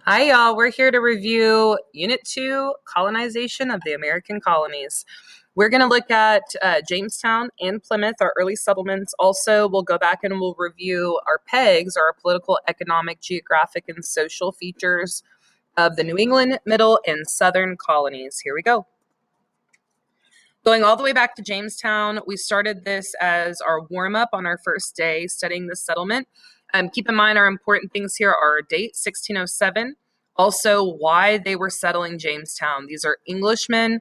Hi, y'all. We're here to review Unit 2, Colonization of the American Colonies. We're going to look at Jamestown and Plymouth, our early settlements. Also, we'll go back and we'll review our pegs, our political, economic, geographic, and social features of the New England, Middle, and Southern colonies. Here we go. Going all the way back to Jamestown, we started this as our warm-up on our first day studying the settlement. Keep in mind our important things here are our date, 1607, also why they were settling Jamestown. These are Englishmen.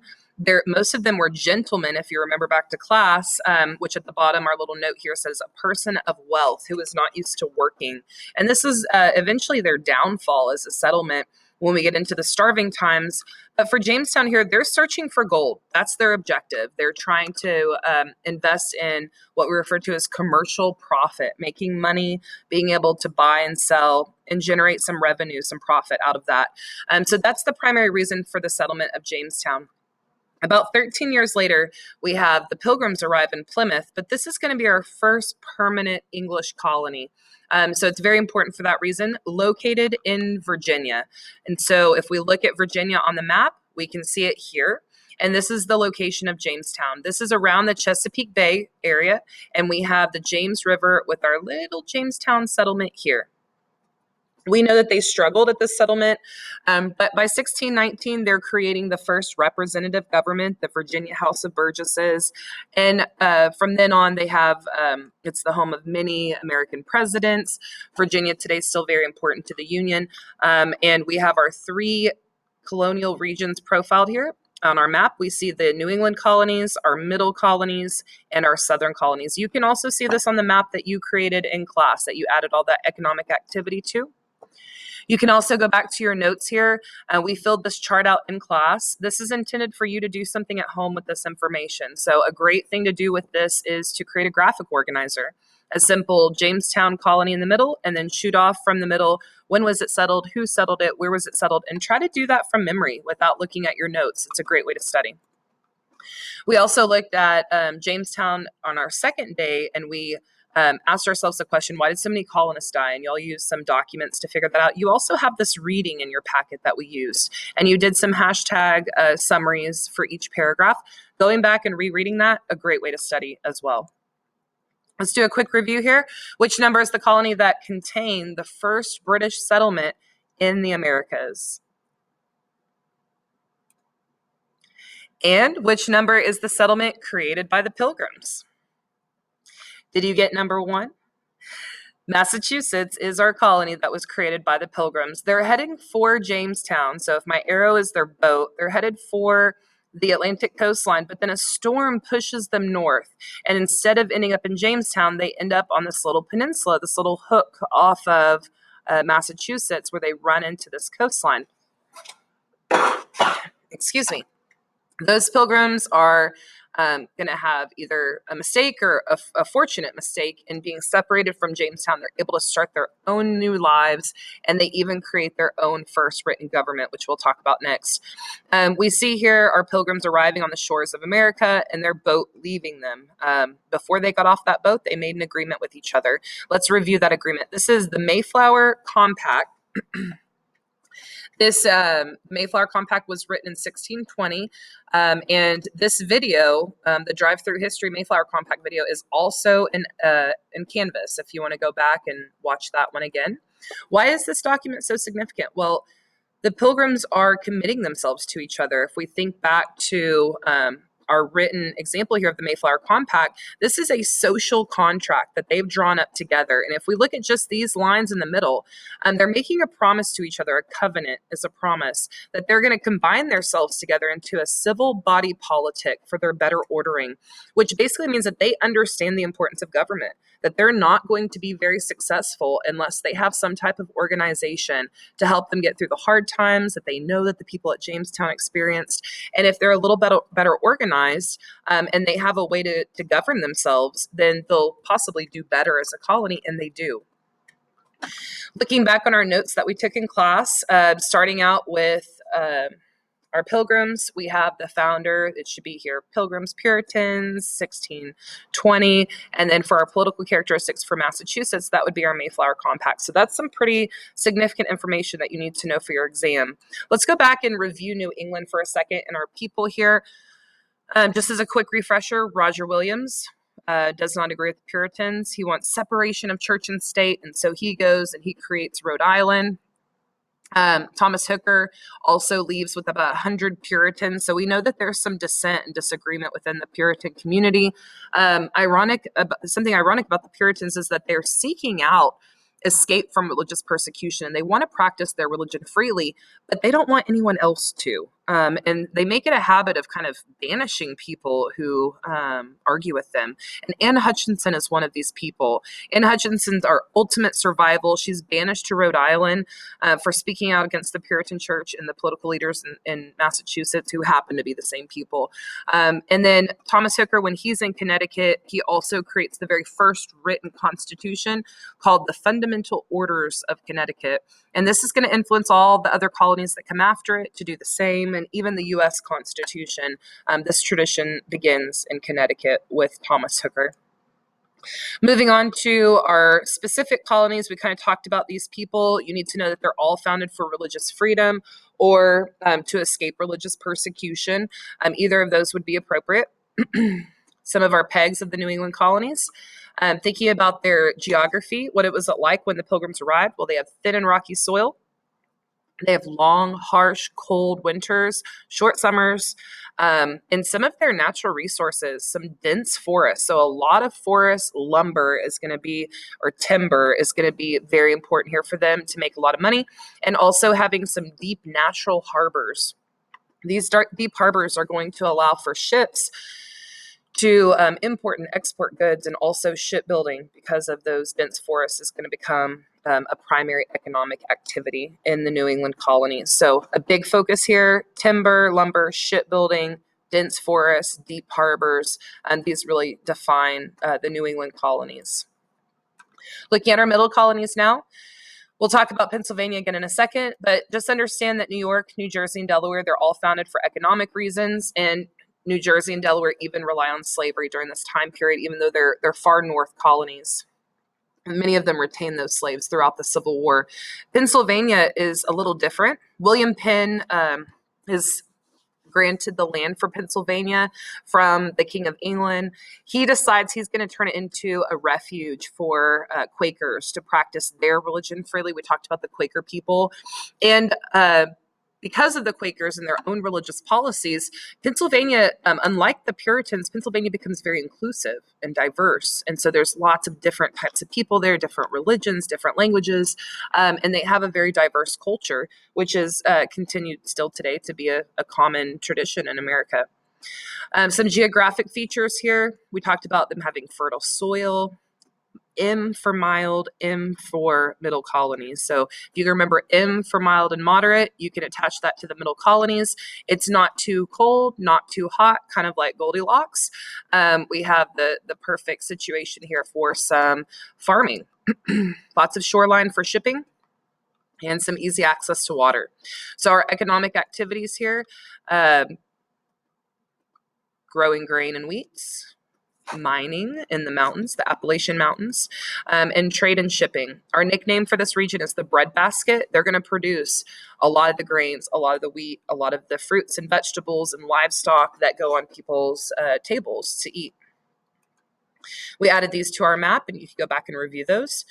Most of them were gentlemen, if you remember back to class, which at the bottom, our little note here says a person of wealth who is not used to working. And this is eventually their downfall as a settlement when we get into the starving times. But for Jamestown here, they're searching for gold. That's their objective. They're trying to invest in what we refer to as commercial profit, making money, being able to buy and sell and generate some revenue, some profit out of that. So that's the primary reason for the settlement of Jamestown. About 13 years later, we have the Pilgrims arrive in Plymouth, but this is going to be our first permanent English colony. So it's very important for that reason, located in Virginia. And so if we look at Virginia on the map, we can see it here. And this is the location of Jamestown. This is around the Chesapeake Bay area, and we have the James River with our little Jamestown settlement here. We know that they struggled at this settlement, but by 1619, they're creating the first representative government, the Virginia House of Burgesses. And from then on, they have, it's the home of many American presidents. Virginia today is still very important to the Union. And we have our three colonial regions profiled here. On our map, we see the New England colonies, our middle colonies, and our southern colonies. You can also see this on the map that you created in class, that you added all that economic activity to. You can also go back to your notes here. We filled this chart out in class. This is intended for you to do something at home with this information. So a great thing to do with this is to create a graphic organizer. A simple Jamestown colony in the middle, and then shoot off from the middle. When was it settled? Who settled it? Where was it settled? And try to do that from memory without looking at your notes. It's a great way to study. We also looked at Jamestown on our second day, and we asked ourselves the question, why did so many colonists die? And y'all used some documents to figure that out. You also have this reading in your packet that we used, and you did some hashtag summaries for each paragraph. Going back and rereading that, a great way to study as well. Let's do a quick review here. Which number is the colony that contained the first British settlement in the Americas? And which number is the settlement created by the Pilgrims? Did you get number one? Massachusetts is our colony that was created by the Pilgrims. They're heading for Jamestown. So if my arrow is their boat, they're headed for the Atlantic coastline, but then a storm pushes them north. And instead of ending up in Jamestown, they end up on this little peninsula, this little hook off of Massachusetts, where they run into this coastline. Excuse me. Those Pilgrims are going to have either a mistake or a fortunate mistake in being separated from Jamestown. They're able to start their own new lives, and they even create their own first written government, which we'll talk about next. We see here our Pilgrims arriving on the shores of America and their boat leaving them. Before they got off that boat, they made an agreement with each other. Let's review that agreement. This is the Mayflower Compact. This Mayflower Compact was written in 1620, and this video, the Drive-Through History Mayflower Compact video, is also in Canvas if you want to go back and watch that one again. Why is this document so significant? Well, the Pilgrims are committing themselves to each other. If we think back to our written example here of the Mayflower Compact, this is a social contract that they've drawn up together. And if we look at just these lines in the middle, they're making a promise to each other. A covenant is a promise that they're going to combine themselves together into a civil body politic for their better ordering, which basically means that they understand the importance of government, that they're not going to be very successful unless they have some type of organization to help them get through the hard times that they know that the people at Jamestown experienced. And if they're a little better organized, and they have a way to govern themselves, then they'll possibly do better as a colony, and they do. Looking back on our notes that we took in class, starting out with Our Pilgrims, we have the founder, it should be here, Pilgrims, Puritans, 1620. And then for our political characteristics for Massachusetts, that would be our Mayflower Compact. So that's some pretty significant information that you need to know for your exam. Let's go back and review New England for a second and our people here. Just as a quick refresher, Roger Williams does not agree with the Puritans. He wants separation of church and state, and so he goes and he creates Rhode Island. Thomas Hooker also leaves with about 100 Puritans, so we know that there's some dissent and disagreement within the Puritan community. Something ironic about the Puritans is that they're seeking out escape from religious persecution, and they want to practice their religion freely, but they don't want anyone else to. And they make it a habit of kind of banishing people who argue with them. And Anne Hutchinson is one of these people. Anne Hutchinson's our ultimate survival. She's banished to Rhode Island for speaking out against the Puritan church and the political leaders in Massachusetts who happen to be the same people. And then Thomas Hooker, when he's in Connecticut, he also creates the very first written constitution called the Fundamental Orders of Connecticut. And this is going to influence all the other colonies that come after it to do the same, and even the U.S. Constitution. This tradition begins in Connecticut with Thomas Hooker. Moving on to our specific colonies, we kind of talked about these people. You need to know that they're all founded for religious freedom or to escape religious persecution. Either of those would be appropriate. Some of our pegs of the New England colonies. Thinking about their geography, what it was like when the Pilgrims arrived. Well, they have thin and rocky soil. They have long, harsh, cold winters, short summers, and some of their natural resources, some dense forests. So a lot of forest lumber is going to be, or timber is going to be very important here for them to make a lot of money, and also having some deep natural harbors. These deep harbors are going to allow for ships to import and export goods, and also shipbuilding, because of those dense forests, is going to become a primary economic activity in the New England colonies. So a big focus here: timber, lumber, shipbuilding, dense forests, deep harbors, and these really define the New England colonies. Looking at our middle colonies now, we'll talk about Pennsylvania again in a second, but just understand that New York, New Jersey, and Delaware, they're all founded for economic reasons, and New Jersey and Delaware even rely on slavery during this time period, even though they're far north colonies. And many of them retain those slaves throughout the Civil War. Pennsylvania is a little different. William Penn is granted the land for Pennsylvania from the King of England. He decides he's going to turn it into a refuge for Quakers to practice their religion freely. We talked about the Quaker people. And because of the Quakers and their own religious policies, Pennsylvania, unlike the Puritans, Pennsylvania becomes very inclusive and diverse. And so there's lots of different types of people there, different religions, different languages, and they have a very diverse culture, which is continued still today to be a common tradition in America. Some geographic features here. We talked about them having fertile soil. M for mild, M for middle colonies. So if you remember M for mild and moderate, you can attach that to the middle colonies. It's not too cold, not too hot, kind of like Goldilocks. We have the perfect situation here for some farming. Lots of shoreline for shipping and some easy access to water. So our economic activities here, growing grain and wheats, mining in the mountains, the Appalachian Mountains, and trade and shipping. Our nickname for this region is the breadbasket. They're going to produce a lot of the grains, a lot of the wheat, a lot of the fruits and vegetables and livestock that go on people's tables to eat. We added these to our map, and you can go back and review those.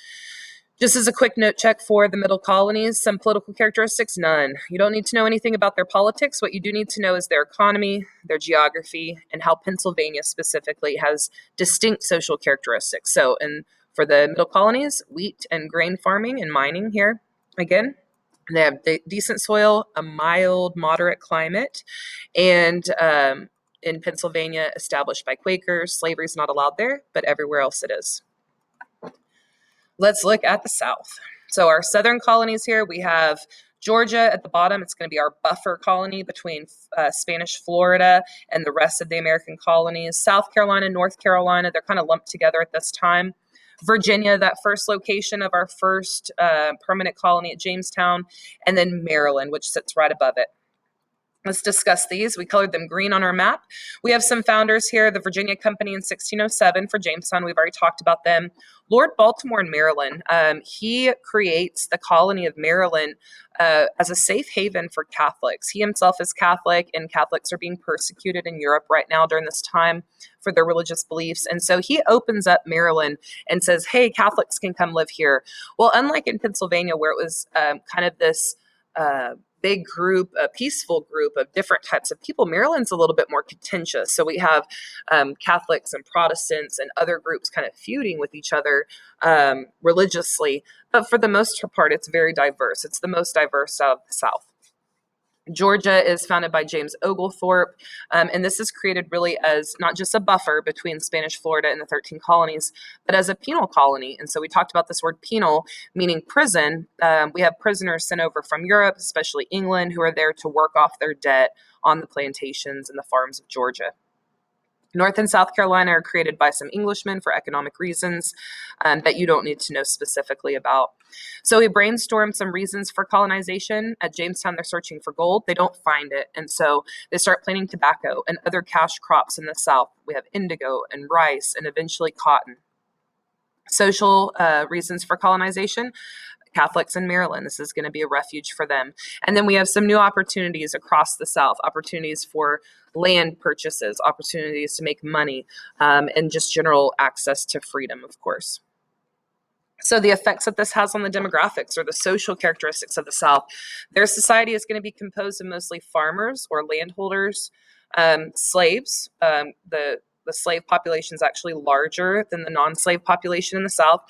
Just as a quick note check for the middle colonies, some political characteristics, none. You don't need to know anything about their politics. What you do need to know is their economy, their geography, and how Pennsylvania specifically has distinct social characteristics. So, and for the middle colonies, wheat and grain farming and mining here, again, they have decent soil, a mild, moderate climate, and in Pennsylvania, established by Quakers. Slavery is not allowed there, but everywhere else it is. Let's look at the South. So our southern colonies here, we have Georgia at the bottom. It's going to be our buffer colony between Spanish Florida and the rest of the American colonies. South Carolina, North Carolina, they're kind of lumped together at this time. Virginia, that first location of our first permanent colony at Jamestown, and then Maryland, which sits right above it. Let's discuss these. We colored them green on our map. We have some founders here. The Virginia Company in 1607 for Jamestown. We've already talked about them. Lord Baltimore in Maryland. He creates the colony of Maryland as a safe haven for Catholics. He himself is Catholic, and Catholics are being persecuted in Europe right now during this time for their religious beliefs. And so he opens up Maryland and says, hey, Catholics can come live here. Well, unlike in Pennsylvania, where it was kind of this big group, a peaceful group of different types of people, Maryland's a little bit more contentious. So we have Catholics and Protestants and other groups kind of feuding with each other religiously. But for the most part, it's very diverse. It's the most diverse out of the South. Georgia is founded by James Oglethorpe, and this is created really as not just a buffer between Spanish Florida and the 13 colonies, but as a penal colony. And so we talked about this word penal, meaning prison. We have prisoners sent over from Europe, especially England, who are there to work off their debt on the plantations and the farms of Georgia. North and South Carolina are created by some Englishmen for economic reasons that you don't need to know specifically about. So we brainstormed some reasons for colonization. At Jamestown, they're searching for gold. They don't find it. And so they start planting tobacco and other cash crops in the South. We have indigo and rice and eventually cotton. Social reasons for colonization. Catholics in Maryland. This is going to be a refuge for them. And then we have some new opportunities across the South, opportunities for land purchases, opportunities to make money, and just general access to freedom, of course. So the effects that this has on the demographics or the social characteristics of the South, their society is going to be composed of mostly farmers or landholders, slaves. The slave population is actually larger than the non-slave population in the South,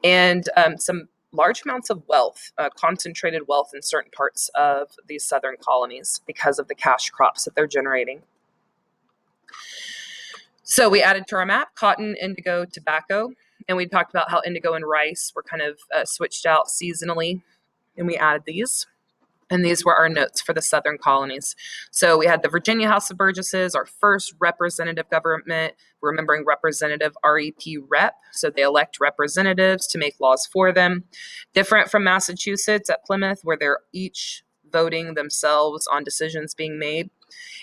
and some large amounts of wealth, concentrated wealth in certain parts of these southern colonies because of the cash crops that they're generating. So we added to our map cotton, indigo, tobacco, and we talked about how indigo and rice were kind of switched out seasonally, and we added these. And these were our notes for the southern colonies. So we had the Virginia House of Burgesses, our first representative government, remembering representative, REP, rep. So they elect representatives to make laws for them. Different from Massachusetts at Plymouth, where they're each voting themselves on decisions being made.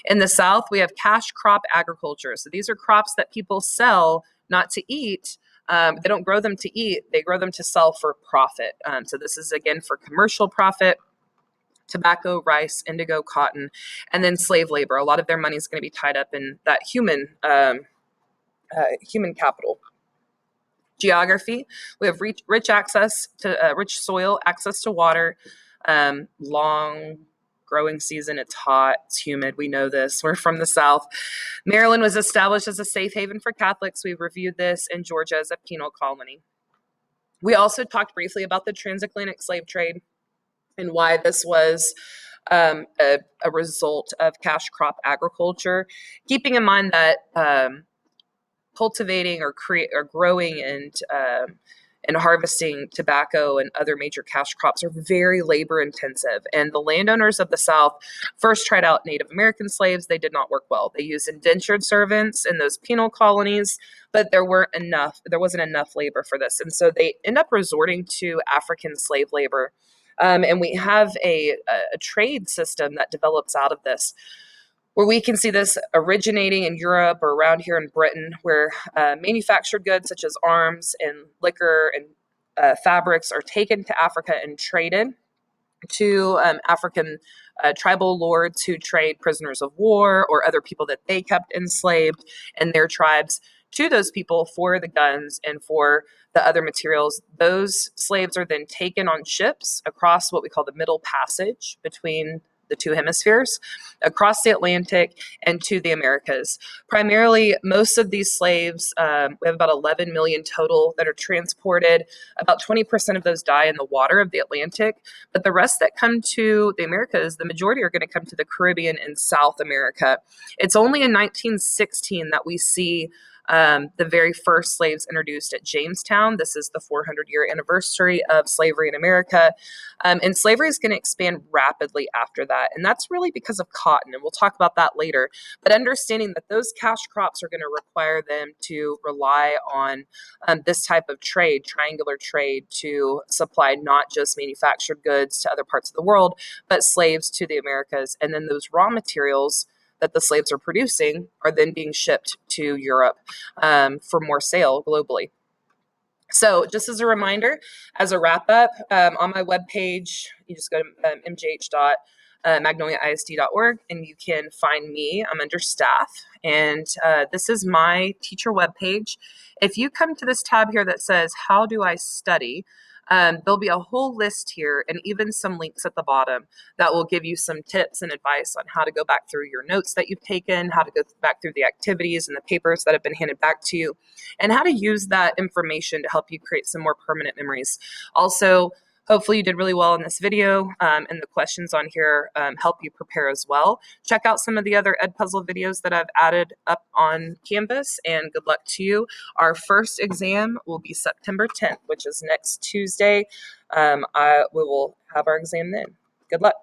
In the South, we have cash crop agriculture. So these are crops that people sell not to eat. They don't grow them to eat. They grow them to sell for profit. So this is, again, for commercial profit. Tobacco, rice, indigo, cotton, and then slave labor. A lot of their money is going to be tied up in that human capital. Geography, we have rich access to rich soil, access to water, long growing season. It's hot, it's humid. We know this. We're from the South. Maryland was established as a safe haven for Catholics. We reviewed this, in Georgia as a penal colony. We also talked briefly about the transatlantic slave trade and why this was a result of cash crop agriculture, keeping in mind that cultivating or growing and harvesting tobacco and other major cash crops are very labor intensive. And the landowners of the South first tried out Native American slaves. They did not work well. They used indentured servants in those penal colonies, but there wasn't enough labor for this. And so they end up resorting to African slave labor. And we have a trade system that develops out of this, where we can see this originating in Europe or around here in Britain, where manufactured goods such as arms and liquor and fabrics are taken to Africa and traded to African tribal lords who trade prisoners of war or other people that they kept enslaved and their tribes to those people for the guns and for the other materials. Those slaves are then taken on ships across what we call the Middle Passage between the two hemispheres, across the Atlantic and to the Americas. Primarily, most of these slaves, we have about 11 million total that are transported. About 20% of those die in the water of the Atlantic, but the rest that come to the Americas, the majority are going to come to the Caribbean and South America. It's only in 1916 that we see The very first slaves introduced at Jamestown. This is the 400-year anniversary of slavery in America. And slavery is going to expand rapidly after that. And that's really because of cotton. And we'll talk about that later. But understanding that those cash crops are going to require them to rely on this type of trade, triangular trade, to supply not just manufactured goods to other parts of the world, but slaves to the Americas. And then those raw materials that the slaves are producing are then being shipped to Europe for more sale globally. So just as a reminder, as a wrap up, on my webpage, you just go to mgh.magnoliaisd.org and you can find me. I'm under staff, and this is my teacher webpage. If you come to this tab here that says, how do I study? There'll be a whole list here and even some links at the bottom that will give you some tips and advice on how to go back through your notes that you've taken, how to go back through the activities and the papers that have been handed back to you, and how to use that information to help you create some more permanent memories. Also, hopefully you did really well in this video, and the questions on here help you prepare as well. Check out some of the other Edpuzzle videos that I've added up on Canvas, and good luck to you. Our first exam will be September 10th, which is next Tuesday. We will have our exam then. Good luck.